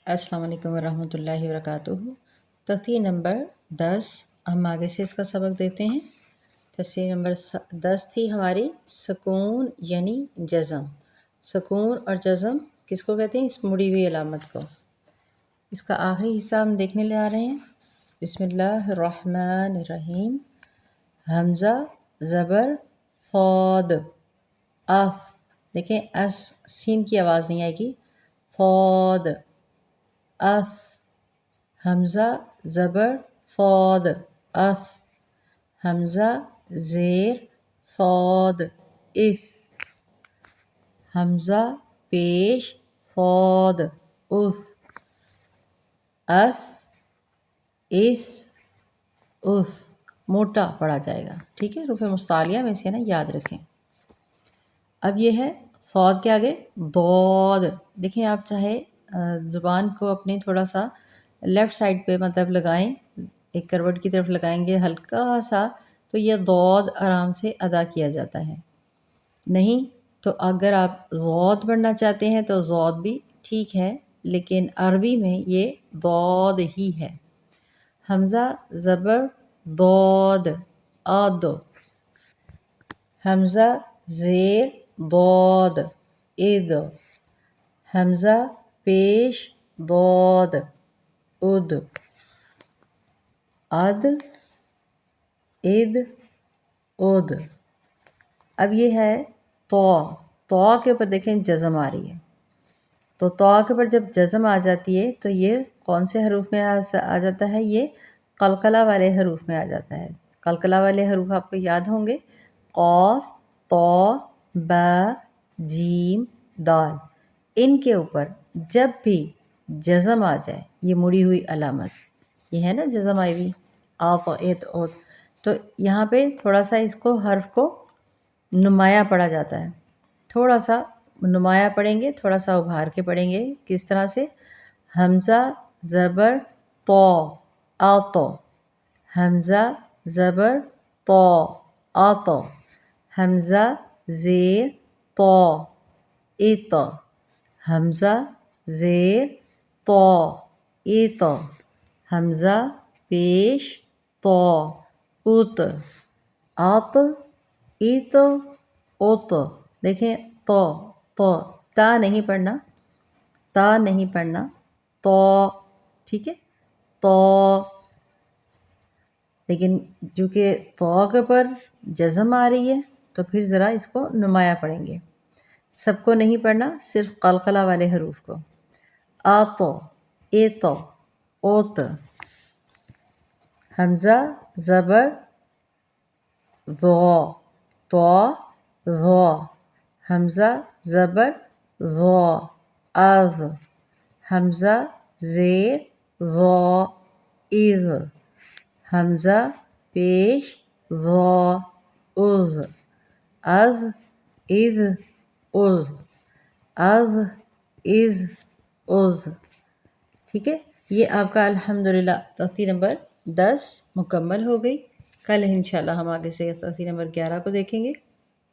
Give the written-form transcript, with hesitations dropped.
अस्सलाम वालेकुम वरहमतुल्लाहि वबरकातुहू। तस्वीर नंबर 10 हम आगे से इसका सबक देते हैं। तस्वीर नंबर 10 थी हमारी सुकून यानी जज़म। सुकून और जज़म किसको कहते हैं? इस मुड़ी हुई अलामत को। इसका आखिरी हिस्सा हम देखने ले आ रहे हैं। बिस्मिल्लाहिर्रहमानिर्रहीम। हमज़ा ज़बर फ़ौद अफ। देखें अस सीन की आवाज़ नहीं आएगी। फ़ौद अफ। हमज़ा ज़बर फ़ौद अफ। हमज़ा ज़ेर फ़ौद इफ। हमज़ा पेश फ़ौद उस। अफ इस उस मोटा पढ़ा जाएगा। ठीक है, रुफ़े मुस्तालिया में से ना याद रखें। अब ये है सौद के आगे दौद। देखें आप चाहे ज़ुबान को अपने थोड़ा सा लेफ़्ट साइड पे मतलब लगाएं, एक करवट की तरफ लगाएंगे हल्का सा, तो ये दौद आराम से अदा किया जाता है। नहीं तो अगर आप ज़ौद पढ़ना चाहते हैं तो ज़ौद भी ठीक है, लेकिन अरबी में ये दौद ही है। हमज़ा ज़बर दौद आद। हमज़ा ज़ेर दौद इद। हमज़ा पेश दौद उद। अद इद उद। अब ये है तो के ऊपर देखें जज़म आ रही है, तो के ऊपर जब जज़म आ जाती है तो ये कौन से हरूफ में आ जाता है? ये कलकला वाले हरूफ में आ जाता है। कलकला वाले हरूफ आपको याद होंगे, क़ाफ तो बा जीम दाल। इनके ऊपर जब भी जज़म आ जाए, ये मुड़ी हुई अलामत, ये है ना जज़म आई हुई आ तो ए तो यहाँ पे थोड़ा सा इसको हर्फ को नुमाया पढ़ा जाता है। थोड़ा सा नुमाया पढ़ेंगे, थोड़ा सा उभार के पढ़ेंगे। किस तरह से? हमज़ा ज़बर तो आ तो। हमज़ा ज़बर तो आ तो। हमज़ा ज़ेर तो इत। हमज़ा ज़ेर तो इत। हमज़ा पेश तो उत। आत इत उत। देखें तो ता नहीं पढ़ना, ता नहीं पढ़ना, तो ठीक है तो। लेकिन चूँकि तो के पर जज़म आ रही है तो फिर ज़रा इसको नुमाया पढ़ेंगे। सबको नहीं पढ़ना, सिर्फ कलकला वाले हरूफ को। आ तो ए तो ओत। हमज़ा ज़बर ज़ो तो ज़ो। हमज़ा ज़बर ज़ो अज़। हमज़ा ज़ेर ज़ो इज़। हमज़ा पेश ज़ो उज़। अज़ इज़ उज़। अज़ इज़ उज़। ठीक है, ये आपका अल्हम्दुलिल्लाह तस्वीर नंबर 10 मुकम्मल हो गई। कल इंशाल्लाह हम आगे से तस्वीर नंबर 11 को देखेंगे।